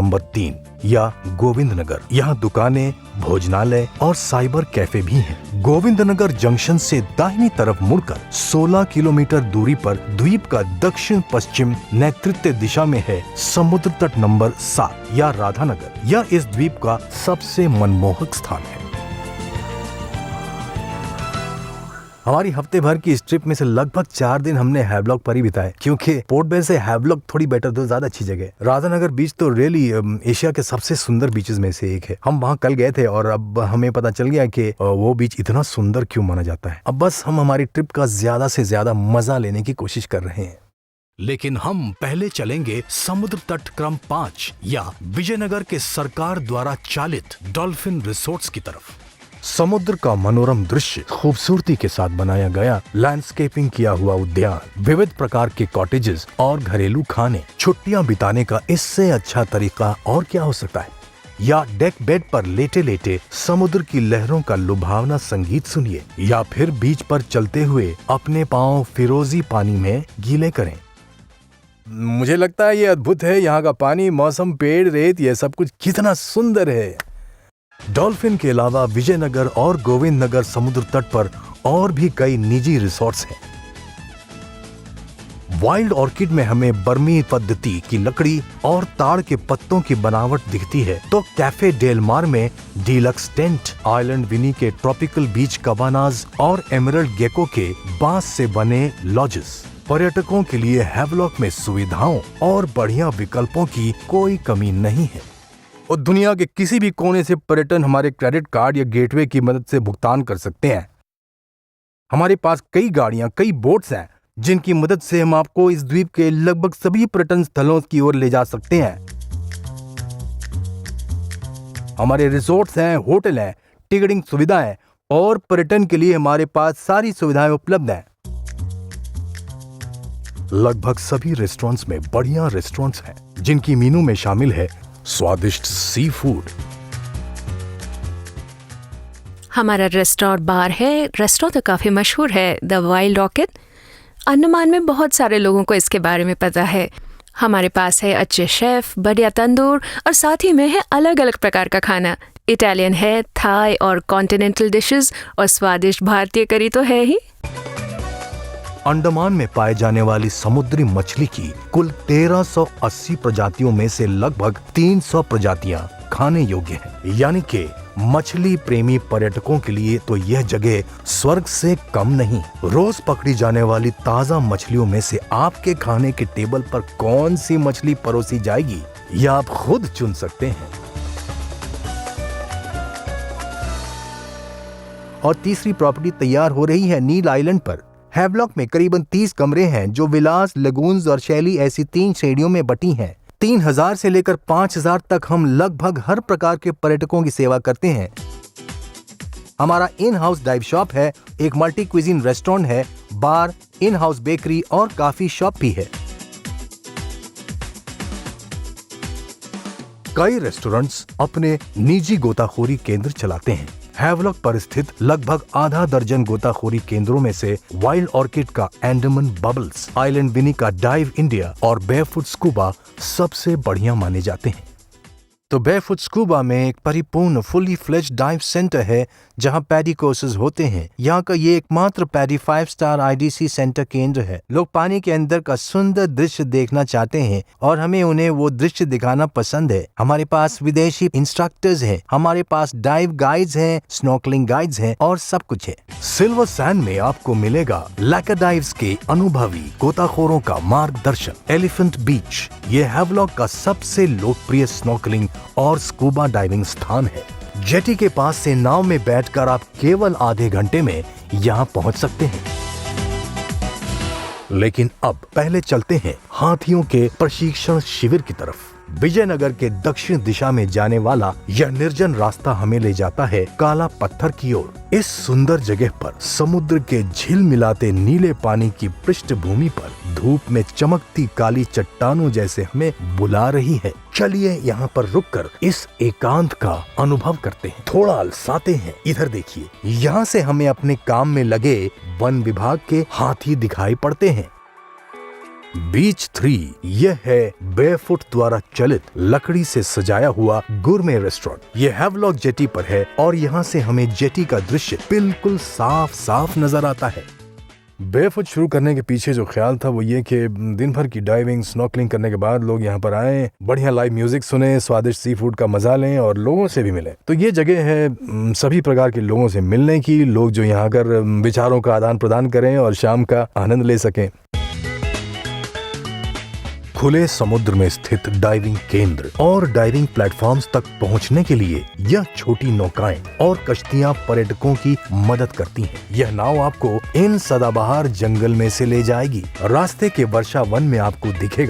Number 3 या गोविंद नगर। यहाँ दुकानें, भोजनालय और साइबर कैफे भी हैं। गोविंद नगर जंक्शन से दाहिनी तरफ मुड़कर 16 किलोमीटर दूरी पर द्वीप का दक्षिण पश्चिम नैऋत्य दिशा में है समुद्र तट नंबर 7 या राधानगर। यह इस द्वीप का सबसे मनमोहक स्थान है। हमारी हफ्ते भर की इस ट्रिप में से लगभग 4 दिन हमने हैवलॉक पर ही बिताए, क्योंकि पोर्ट ब्लेयर से हैवलॉक थोड़ी बेटर तो ज्यादा अच्छी जगह है। राधानगर बीच तो रियली एशिया के सबसे सुंदर बीचेस में से एक है। हम वहाँ कल गए थे और अब हमें पता चल गया कि वो बीच इतना सुंदर क्यों माना जाता है। अब बस हम हमारी ट्रिप का ज्यादा से ज्यादा मजा लेने की कोशिश कर रहे हैं। लेकिन हम पहले चलेंगे समुद्र तट क्रम 5 या विजयनगर के सरकार द्वारा चालित डॉल्फिन रिसोर्ट्स की तरफ। समुद्र का मनोरम दृश्य, खूबसूरती के साथ बनाया गया लैंडस्केपिंग किया हुआ उद्यान, विविध प्रकार के कॉटेजेस और घरेलू खाने, छुट्टियां बिताने का इससे अच्छा तरीका और क्या हो सकता है। या डेक बेड पर लेटे लेटे समुद्र की लहरों का लुभावना संगीत सुनिए, या फिर बीच पर चलते हुए अपने पांव फिरोजी पानी में गीले करें। मुझे लगता है ये अद्भुत है। यहाँ का पानी, मौसम, पेड़, रेत, ये सब कुछ कितना सुंदर है। डॉल्फिन के अलावा विजयनगर और गोविंद नगर समुद्र तट पर और भी कई निजी रिसोर्ट्स हैं। वाइल्ड ऑर्किड में हमें बर्मी पद्धति की लकड़ी और ताड़ के पत्तों की बनावट दिखती है, तो कैफे डेल मार में डीलक्स टेंट, आइलैंड विनी के ट्रॉपिकल बीच कबानाज और एमरल्ड गेको के बांस से बने लॉजेस। पर्यटकों के लिए हैवलॉक में सुविधाओं और बढ़िया विकल्पों की कोई कमी नहीं है और दुनिया के किसी भी कोने से पर्यटन हमारे क्रेडिट कार्ड या गेटवे की मदद से भुगतान कर सकते हैं। हमारे पास कई गाड़ियां, कई बोट्स हैं जिनकी मदद से हम आपको इस द्वीप के लगभग सभी पर्यटन स्थलों की ओर ले जा सकते हैं। हमारे रिसोर्ट्स हैं, होटल हैं, टिकटिंग सुविधाएं और पर्यटन के लिए हमारे पास सारी सुविधाएं उपलब्ध हैं। लगभग सभी रेस्टोरेंट्स में बढ़िया रेस्टोरेंट्स हैं जिनकी मेनू में शामिल है स्वादिष्ट सी फूड। हमारा रेस्टोरेंट बार है। रेस्टोरेंट तो काफ़ी मशहूर है, द वाइल्ड ऑर्किड। अंडमान में बहुत सारे लोगों को इसके बारे में पता है। हमारे पास है अच्छे शेफ, बढ़िया तंदूर और साथ ही में है अलग अलग प्रकार का खाना। इटालियन है, थाई और कॉन्टिनेंटल डिशेस और स्वादिष्ट भारतीय करी तो है ही। अंडमान में पाए जाने वाली समुद्री मछली की कुल 1380 प्रजातियों में से लगभग 300 प्रजातियां खाने योग्य हैं। यानी कि मछली प्रेमी पर्यटकों के लिए तो यह जगह स्वर्ग से कम नहीं। रोज पकड़ी जाने वाली ताजा मछलियों में से आपके खाने के टेबल पर कौन सी मछली परोसी जाएगी, यह आप खुद चुन सकते हैं। और तीसरी प्रॉपर्टी तैयार हो रही है नील आइलैंड पर। हैवलॉक में करीबन 30 कमरे हैं जो विलास, लगून्स और शैली ऐसी 3 श्रेणियों में बटी हैं। 3000 से लेकर 5000 तक हम लगभग हर प्रकार के पर्यटकों की सेवा करते हैं। हमारा इन हाउस डाइव शॉप है, एक मल्टी क्विजीन रेस्टोरेंट है, बार, इन हाउस बेकरी और काफी शॉप भी है। कई रेस्टोरेंट्स अपने निजी गोताखोरी केंद्र चलाते हैं। हैवलॉक पर स्थित लगभग आधा दर्जन गोताखोरी केंद्रों में से वाइल्ड ऑर्किड का एंडमान बबल्स, आइलैंड विनी का डाइव इंडिया और बेयरफुट स्कूबा सबसे बढ़िया माने जाते हैं। तो बेयरफुट स्कूबा में एक परिपूर्ण फुली फ्लेज्ड डाइव सेंटर है जहां पैडी कोर्सेज होते हैं। यहाँ का ये एकमात्र पैडी 5 स्टार IDC सेंटर केंद्र है। लोग पानी के अंदर का सुंदर दृश्य देखना चाहते हैं और हमें उन्हें वो दृश्य दिखाना पसंद है। हमारे पास विदेशी इंस्ट्रक्टर्स हैं, हमारे पास डाइव गाइड्स हैं, स्नॉर्कलिंग गाइड्स हैं और सब कुछ है। सिल्वर सैंड में आपको मिलेगा लैकर डाइव्स के अनुभवी गोताखोरों का मार्गदर्शन। एलिफेंट बीच ये हैवलॉक का सबसे लोकप्रिय स्नॉर्कलिंग और स्कूबा डाइविंग स्थान है। जेटी के पास से नाव में बैठकर आप केवल आधे घंटे में यहाँ पहुँच सकते हैं। लेकिन अब पहले चलते हैं हाथियों के प्रशिक्षण शिविर की तरफ। विजयनगर के दक्षिण दिशा में जाने वाला यह निर्जन रास्ता हमें ले जाता है काला पत्थर की ओर। इस सुंदर जगह पर समुद्र के झिलमिलाते नीले पानी की पृष्ठभूमि पर धूप में चमकती काली चट्टानों जैसे हमें बुला रही है। चलिए यहाँ पर रुककर इस एकांत का अनुभव करते हैं, थोड़ा अलसाते हैं। इधर देखिए, यहाँ से हमें अपने काम में लगे वन विभाग के हाथी दिखाई पड़ते हैं। बीच 3 यह है बेयरफुट द्वारा चलित लकड़ी से सजाया हुआ गुरमे रेस्टोरेंट। ये हैवलॉक जेटी पर है और यहाँ से हमें जेटी का दृश्य बिल्कुल साफ साफ नजर आता है। बेयरफुट शुरू करने के पीछे जो ख्याल था वो ये कि दिन भर की डाइविंग स्नॉर्कलिंग करने के बाद लोग यहाँ पर आए, बढ़िया लाइव म्यूजिक सुने, स्वादिष्ट सी फूड का मजा लें और लोगों से भी मिलें। तो ये जगह है सभी प्रकार के लोगों से मिलने की, लोग जो यहाँ आकर विचारों का आदान प्रदान करें और शाम का आनंद ले सकें। खुले समुद्र में स्थित डाइविंग केंद्र और डाइविंग प्लेटफॉर्म्स तक पहुंचने के लिए यह छोटी नौकाएं और कश्तियां पर्यटकों की मदद करती हैं। यह नाव आपको इन सदाबहार जंगल में से ले जाएगी। रास्ते के वर्षा वन में आपको दिखेगा